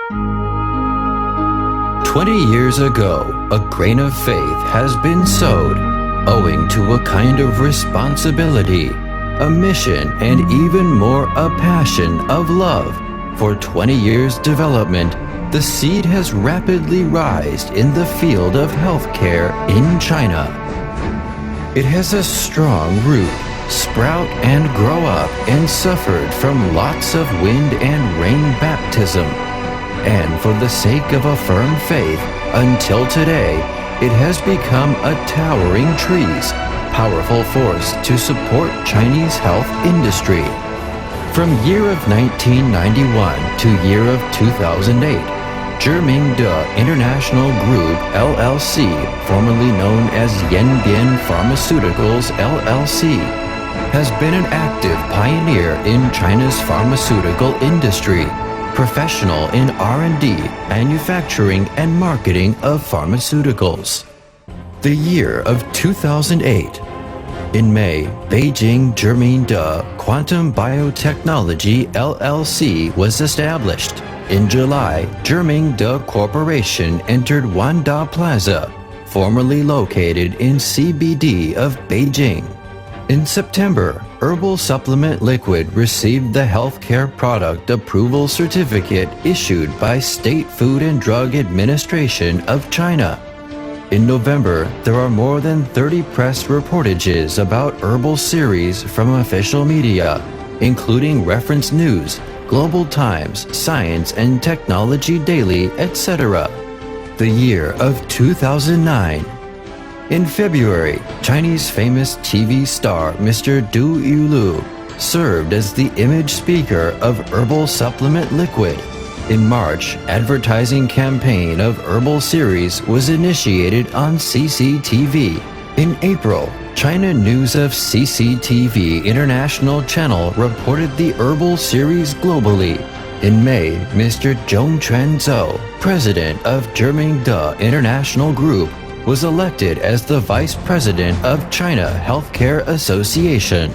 20 years ago, a grain of faith has been sowed, owing to a kind of responsibility, a mission, and even more a passion of love. For 20 years' development, the seed has rapidly risen in the field of healthcare in China. It has a strong root, sprout and grow up, and suffered from lots of wind and rain baptism. And for the sake of a firm faith, until today, it has become a towering tree's powerful force to support Chinese health industry. From year of 1991 to year of 2008, Zhimingde International Group LLC, formerly known as Yanbian Pharmaceuticals LLC, has been an active pioneer in China's pharmaceutical industry, professional in R&D, manufacturing and marketing of pharmaceuticals. The year of 2008. In May, Beijing Zhimingde Quantum Biotechnology LLC was established. In July, Zhimingde Corporation entered Wanda Plaza, formerly located in CBD of Beijing. In September, Herbal Supplement Liquid received the Healthcare Product Approval Certificate issued by State Food and Drug Administration of China. In November, there are more than 30 press reportages about Herbal Series from official media, including Reference News, Global Times, Science and Technology Daily, etc. The year of 2009. In February, Chinese famous TV star Mr. Du Yulu served as the image speaker of Herbal Supplement Liquid. In March, advertising campaign of Herbal Series was initiated on CCTV. In April, China News of CCTV International Channel reported the Herbal Series globally. In May, Mr. Zhong Quanzhou, president of Zhimingde International Group, was elected as the Vice President of China Healthcare Association.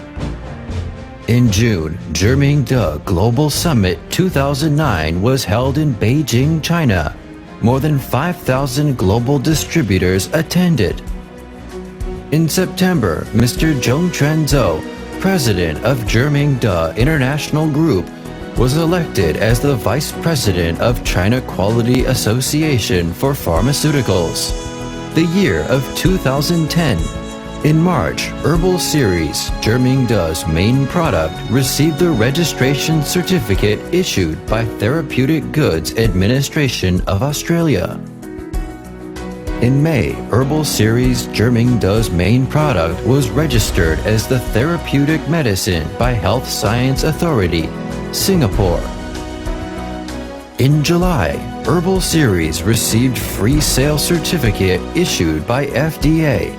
In June, Zhimingde Global Summit 2009 was held in Beijing, China. More than 5,000 global distributors attended. In September, Mr. Zhong Quanzhou, president of Zhimingde International Group, was elected as the Vice President of China Quality Association for Pharmaceuticals. The year of 2010. In March, Herbal Series, Zhimingde's main product, received the registration certificate issued by Therapeutic Goods Administration of Australia. In May, Herbal Series Zhimingde's main product was registered as the Therapeutic Medicine by Health Science Authority, Singapore. In July, Herbal Series received free sale certificate issued by FDA.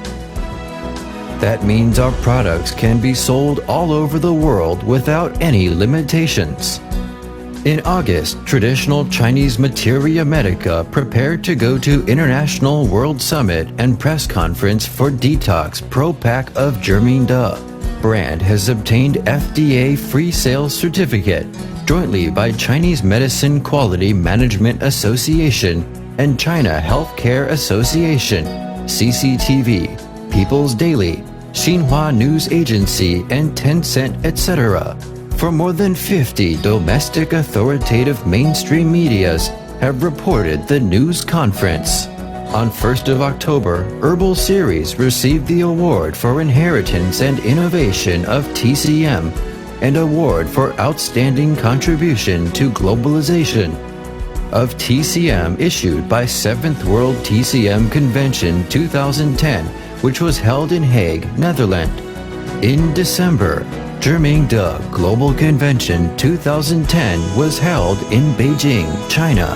That means our products can be sold all over the world without any limitations. In August, traditional Chinese Materia Medica prepared to go to International World Summit and Press Conference for Detox Pro Pack of Zhimingde. Brand has obtained FDA free sales certificate jointly by Chinese Medicine Quality Management Association and China Healthcare Association, CCTV, People's Daily, Xinhua News Agency, and Tencent, etc. For more than 50 domestic authoritative mainstream medias have reported the news conference. On 1st of October, Herbal Series received the Award for Inheritance and Innovation of TCM and Award for Outstanding Contribution to Globalization of TCM issued by 7th World TCM Convention 2010, which was held in Hague, Netherlands. In December, Zhimingde Global Convention 2010 was held in Beijing, China.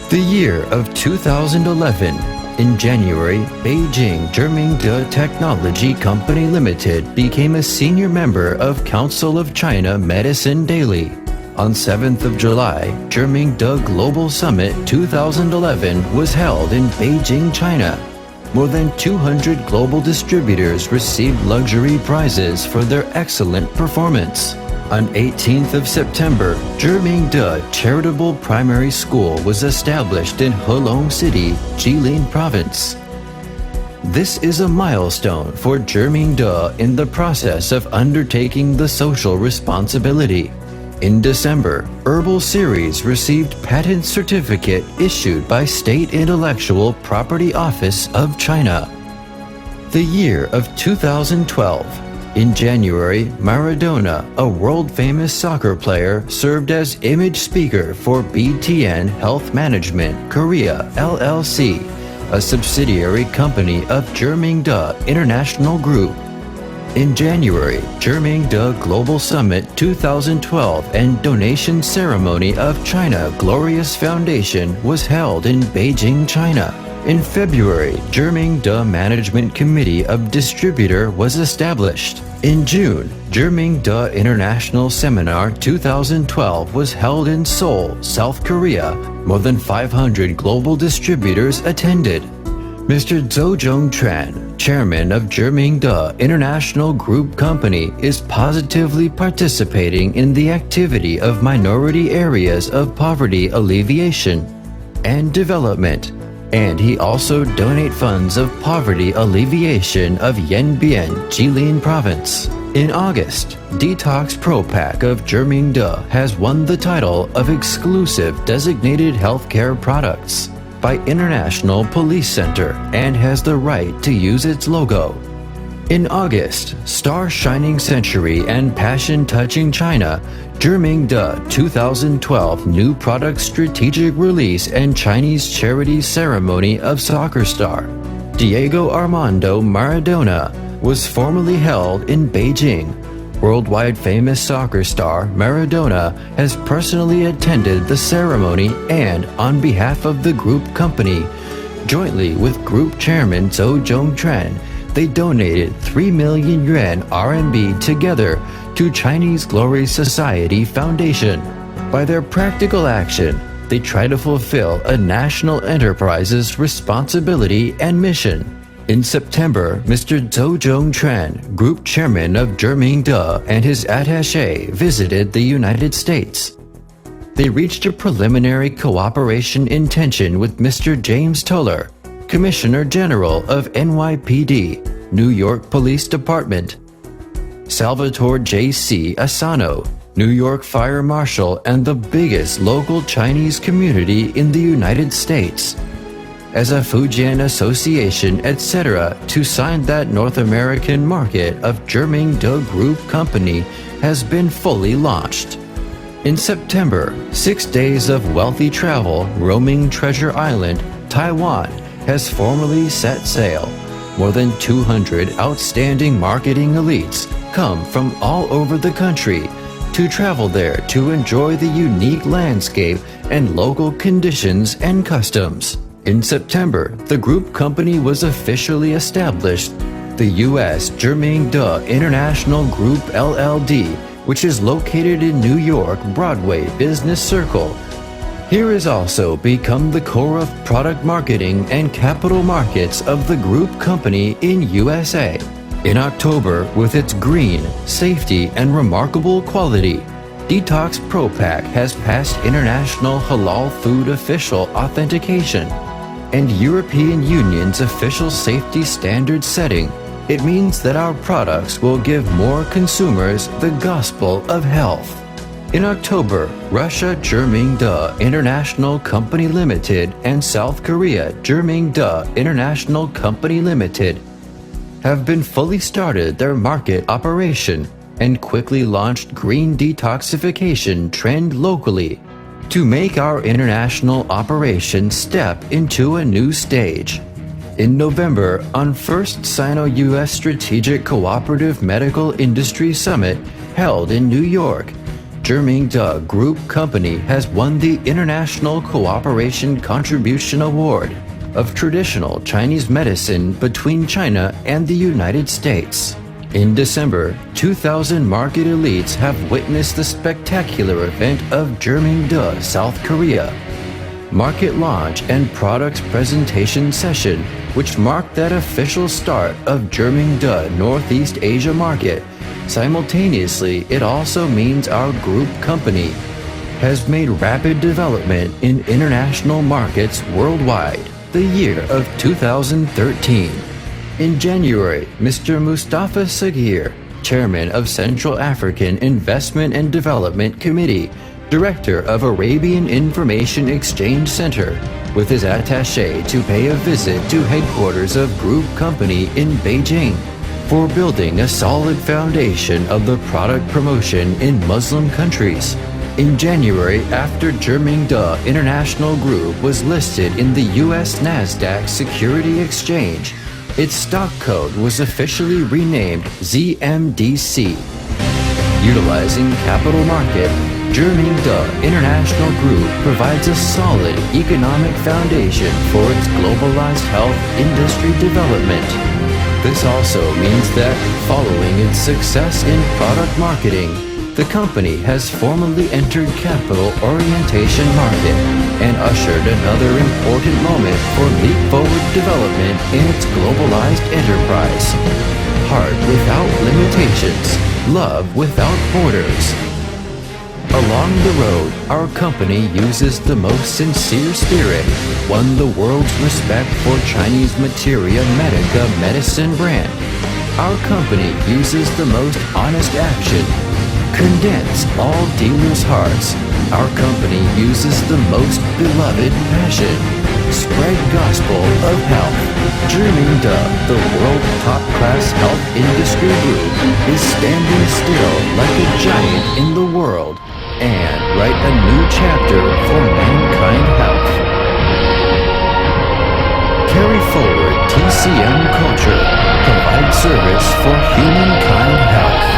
The year of 2011. In January, Beijing Zhimingde Technology Company Limited became a senior member of Council of China Medicine Daily. On 7th of July, Zhimingde Global Summit 2011 was held in Beijing, China. More than 200 global distributors received luxury prizes for their excellent performance. On 18th of September, Zhimingde Charitable Primary School was established in Hulong City, Jilin Province. This is a milestone for Zhimingde in the process of undertaking the social responsibility. In December, Herbal Series received patent certificate issued by State Intellectual Property Office of China. The year of 2012. In January, Maradona, a world-famous soccer player, served as image speaker for BTN Health Management Korea LLC, a subsidiary company of Zhimingde International Group. In January, Zhimingde Global Summit 2012 and donation ceremony of China Glorious Foundation was held in Beijing, China. In February, Zhimingde Management Committee of Distributor was established. In June, Zhimingde International Seminar 2012 was held in Seoul, South Korea. More than 500 global distributors attended. Mr. Zhou Zhongtran, chairman of Zhimingde International Group Company, is positively participating in the activity of minority areas of poverty alleviation and development. And he also donate funds of poverty alleviation of Yanbian, Jilin Province. In August, Detox Pro Pack of Zhimingde has won the title of exclusive designated healthcare products by International Police Center and has the right to use its logo. In August, Star Shining Century and Passion Touching China, Zhimingde 2012 New Product Strategic Release and Chinese Charity Ceremony of Soccer Star Diego Armando Maradona was formally held in Beijing. Worldwide famous soccer star Maradona has personally attended the ceremony and, on behalf of the group company, jointly with Group Chairman Zhou Zhongtran, they donated 3 million yuan RMB together to Chinese Glory Society Foundation. By their practical action, they try to fulfill a national enterprise's responsibility and mission. In September, Mr. Zhou Zhongtran, group chairman of Zhimingde, and his attaché visited the United States. They reached a preliminary cooperation intention with Mr. James Toller, Commissioner General of NYPD, New York Police Department, Salvatore J.C. Asano, New York Fire Marshal, and the biggest local Chinese community in the United States, as a Fujian Association, etc., to sign that North American market of Zhimingde Group Company has been fully launched. In September, 6 days of wealthy travel roaming Treasure Island, Taiwan, has formally set sail. More than 200 outstanding marketing elites come from all over the country to travel there to enjoy the unique landscape and local conditions and customs. In September, the group company was officially established, the U.S. Zhimingde International Group LLD, which is located in New York Broadway Business Circle. Here has also become the core of product marketing and capital markets of the group company in USA. In October, with its green, safety, and remarkable quality, Detox Pro Pack has passed International Halal Food Official Authentication and European Union's official safety standard setting. It means that our products will give more consumers the gospel of health. In October, Russia Zhimingde International Company Limited and South Korea Zhimingde International Company Limited have been fully started their market operation and quickly launched green detoxification trend locally to make our international operation step into a new stage. In November, on First Sino-US Strategic Cooperative Medical Industry Summit held in New York, Zhimingde Group Company has won the International Cooperation Contribution Award of Traditional Chinese Medicine between China and the United States. In December, 2,000 market elites have witnessed the spectacular event of Zhimingde, South Korea. Market launch and products presentation session, which marked that official start of Zhimingde Northeast Asia market, Simultaneously, it also means our group company has made rapid development in international markets worldwide. The year of 2013. In January, Mr. Mustafa Sagir, Chairman of Central African Investment and Development Committee, Director of Arabian Information Exchange Center, with his attaché to pay a visit to headquarters of Group Company in Beijing for building a solid foundation of the product promotion in Muslim countries. In January, after Germingda International Group was listed in the US Nasdaq Security Exchange, its stock code was officially renamed ZMDC. Utilizing capital market, Germingda International Group provides a solid economic foundation for its globalized health industry development. This also means that, following its success in product marketing, the company has formally entered capital orientation market and ushered another important moment for leap forward development in its globalized enterprise. Heart without limitations, love without borders. Along the road, our company uses the most sincere spirit, won the world's respect for Chinese Materia Medica medicine brand. Our company uses the most honest action, condense all dealers' hearts. Our company uses the most beloved passion, spread gospel of health. Germingda, the world top-class health industry group, is standing still like a giant in the world and write a new chapter for mankind health. Carry forward TCM culture, provide service for humankind health.